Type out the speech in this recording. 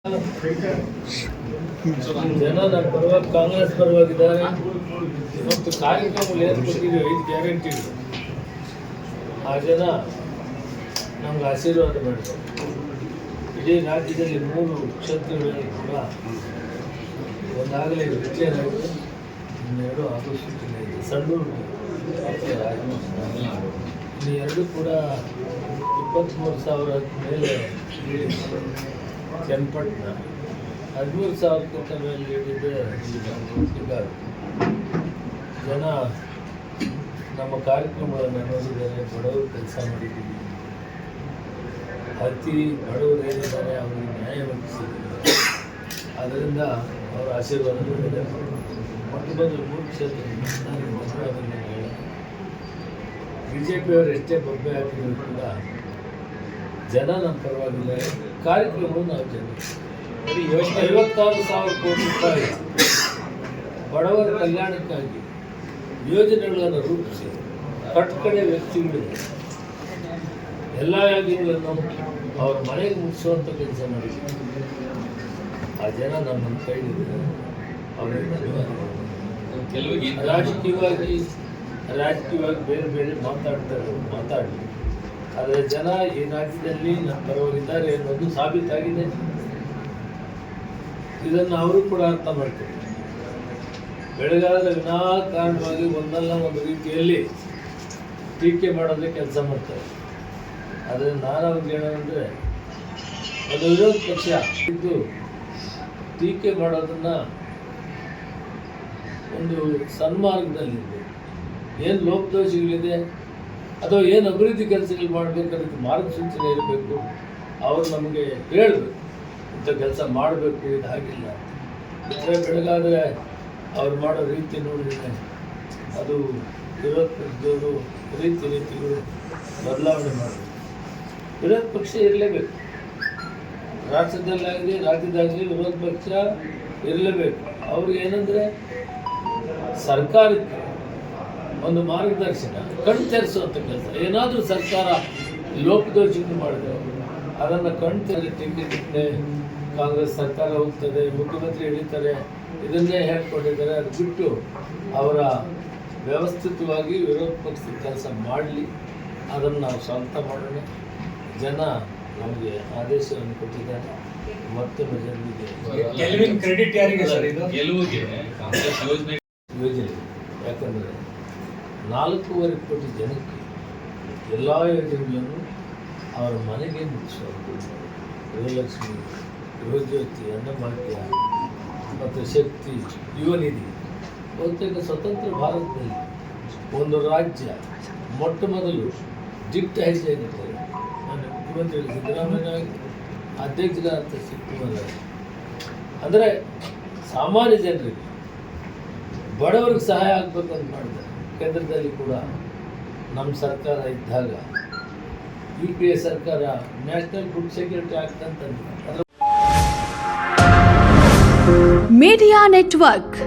ಜನ ನಮ್ಮ ಪರವಾಗಿ ಕಾಂಗ್ರೆಸ್ ಪರವಾಗಿದ್ದಾರೆ ಮತ್ತು ಕಾರ್ಯಕ್ರಮಗಳು ಏನು ಕೊಟ್ಟಿದ್ದೀವಿ 5 ಗ್ಯಾರಂಟಿಗಳು ಆ ಜನ ನಮ್ಗೆ ಆಶೀರ್ವಾದ ಮಾಡಿದ್ರು. ಇಡೀ ರಾಜ್ಯದಲ್ಲಿ 3 ಕ್ಷೇತ್ರಗಳಲ್ಲಿ ಕೂಡ ಒಂದಾಗಲೇ ರಿಟೈರ್ ಆಗಿದೆ, ಇನ್ನೆರಡು ಆಗೋ ಸೂಚನೆ ಇದೆ. ಸಣ್ಣೂರು ಇನ್ನೆರಡು ಕೂಡ 23,000 ಮೇಲೆ ಚನ್ನಪಟ್ಟಣ 13,000ಕ್ಕಿಂತ ಮೇಲೆ ನೀಡಿದ್ದೆ. ಈಗ ಜನ ನಮ್ಮ ಕಾರ್ಯಕ್ರಮಗಳನ್ನು ನೋಡಿದ್ದಾರೆ. ಬಡವರು ಕೆಲಸ ಮಾಡಿದ್ದೀವಿ, ಅತಿ ಬಡವರು ಏನಿದ್ದಾರೆ ಅವರಿಗೆ ನ್ಯಾಯ ಒದಗಿಸಿದ್ದೀವಿ. ಅದರಿಂದ ಅವರ ಆಶೀರ್ವಾದ ನೀಡಿದೆ. ಮೊದಲು 3 ಕ್ಷೇತ್ರ BJಪಿಯವರು ಎಷ್ಟೇ ಬೊಬ್ಬೆ ಹಾಕಿದ್ರು ಕೂಡ ಜನ ನಮ್ಮ ಪರವಾಗಿಲ್ಲ. ಕಾರ್ಯಕ್ರಮವನ್ನು ನಾವು ಜನ 56,000 ಕೋಟಿ ರೂಪಾಯಿ ಬಡವರ ಕಲ್ಯಾಣಕ್ಕಾಗಿ ಯೋಜನೆಗಳನ್ನು ರೂಪಿಸಿ ಕಟ್ಟಕಡೆ ವ್ಯಕ್ತಿಗಳಿಗೆ ಎಲ್ಲ ಯೋಜನೆಗಳನ್ನು ಅವರ ಮನೆಗೆ ಮುಗಿಸುವಂಥ ಕೆಲಸ ಮಾಡಿದ್ದಾರೆ. ಆ ಜನ ನಮ್ಮನ್ನು ಕೈ ಹಿಡಿದಿದ್ದಾರೆ. ಅವರಿಗೆ ರಾಜಕೀಯವಾಗಿ ಬೇರೆ ಬೇರೆ ಮಾತಾಡಿ ಆದರೆ ಜನ ಈ ರಾಜ್ಯದಲ್ಲಿ ನಮ್ಮ ಪರವಾಗಿದ್ದಾರೆ ಅನ್ನೋದು ಸಾಬೀತಾಗಿದೆ. ಇದನ್ನು ಅವರು ಕೂಡ ಅರ್ಥ ಮಾಡ್ತಾರೆ. ಬೆಳಗಾದ ವಿನಾಕಾರಣವಾಗಿ ಒಂದಲ್ಲ ಒಂದು ರೀತಿಯಲ್ಲಿ ಟೀಕೆ ಮಾಡೋದೇ ಕೆಲಸ ಮಾಡ್ತಾರೆ. ಆದರೆ ನಾನು ಅವ್ರಿಗೆ ಹೇಳೋದಂದರೆ, ಅದು ವಿರೋಧ ಪಕ್ಷ ಇದ್ದು ಟೀಕೆ ಮಾಡೋದನ್ನು ಒಂದು ಸನ್ಮಾರ್ಗದಲ್ಲಿದೆ. ಏನು ಲೋಪದೋಷಗಳಿದೆ ಅಥವಾ ಏನು ಅಭಿವೃದ್ಧಿ ಕೆಲಸಗಳು ಮಾಡಬೇಕು ಅದಕ್ಕೆ ಮಾರ್ಗಸೂಚನೆ ಇರಬೇಕು. ಅವರು ನಮಗೆ ಹೇಳಬೇಕು ಇಂಥ ಕೆಲಸ ಮಾಡಬೇಕು, ಇದು ಹಾಗಿಲ್ಲ. ಇತರೆ ಬೆಳಗಾದರೆ ಅವ್ರು ಮಾಡೋ ರೀತಿ ನೋಡಿದರೆ ಅದು ವಿರೋಧ ಪಕ್ಷದವರು ರೀತಿಗಳು ಬದಲಾವಣೆ ಮಾಡಬೇಕು. ವಿರೋಧ ಪಕ್ಷ ಇರಲೇಬೇಕು. ರಾಜ್ಯದಾಗಲಿ ವಿರೋಧ ಪಕ್ಷ ಇರಲೇಬೇಕು. ಅವ್ರಿಗೆ ಏನಂದರೆ ಸರ್ಕಾರಕ್ಕೆ ಒಂದು ಮಾರ್ಗದರ್ಶನ ಕಣ್ ತೆರೆಸುವಂಥ ಕೆಲಸ. ಏನಾದರೂ ಸರ್ಕಾರ ಲೋಪದೋಷಣೆ ಮಾಡಿದ್ರೆ ಅದನ್ನು ಕಣ್ ತೆರೆ ಟಿಕೆಟ್ಗೆ ಕಾಂಗ್ರೆಸ್ ಸರ್ಕಾರ ಹೋಗ್ತದೆ, ಮುಖ್ಯಮಂತ್ರಿ ಎಳಿತಾರೆ, ಇದನ್ನೇ ಹೇಳ್ಕೊಂಡಿದ್ದಾರೆ. ಅದು ಬಿಟ್ಟು ಅವರ ವ್ಯವಸ್ಥಿತವಾಗಿ ವಿರೋಧ ಪಕ್ಷದ ಕೆಲಸ ಮಾಡಲಿ, ಅದನ್ನು ನಾವು ಸ್ವಂತ ಮಾಡೋಣ. ಜನ ನಮಗೆ ಆದೇಶವನ್ನು ಕೊಟ್ಟಿದ್ದಾರೆ. ಮತ್ತೊಮ್ಮೆ ಜನರಿಗೆ ಕ್ರೆಡಿಟ್ ಯಾರಿಗೆ ಸರ್? ಇದು ಕಾಂಗ್ರೆಸ್ ಯೋಜನೆ ಯಾಕಂದರೆ 4.5 ಕೋಟಿ ಜನಕ್ಕೆ ಎಲ್ಲ ಯೋಜನೆಗಳನ್ನು ಅವರ ಮನೆಗೆ ಮುಗಿಸುವಂಥ ಗೃಹಲಕ್ಷ್ಮಿ, ಗೃಹಜ್ಯೋತಿ, ಅನ್ನಭಾಗ್ಯ ಮತ್ತು ಶಕ್ತಿ, ಯುವ ನಿಧಿ. ಬಹುತೇಕ ಸ್ವತಂತ್ರ ಭಾರತದಲ್ಲಿ ಒಂದು ರಾಜ್ಯ ಮೊಟ್ಟ ಮೊದಲು ಡಿಕ್ಟ್ ಹೆಜ್ಜೆಯಾಗಿದ್ದಾರೆ. ನಾನು ಮುಖ್ಯಮಂತ್ರಿ ಸಿದ್ದರಾಮಯ್ಯ ಅಧ್ಯಕ್ಷರಾದ ಶಿವಕುಮಾರ್. ಅಂದರೆ ಸಾಮಾನ್ಯ ಜನರಿಗೆ ಬಡವರಿಗೆ ಸಹಾಯ ಆಗಬೇಕಂತ ಮಾಡಿದ್ದಾರೆ. ಕೇಂದ್ರದಲ್ಲಿ ಕೂಡ ನಮ್ಮ ಸರ್ಕಾರ ಇದ್ದಾಗ UPA ಸರ್ಕಾರ ನ್ಯಾಷನಲ್ ಫುಡ್ ಸೆಕ್ಯೂರಿಟಿ ಆಕ್ಟ್ ಅಂತ ಮೀಡಿಯಾ ನೆಟ್ವರ್ಕ್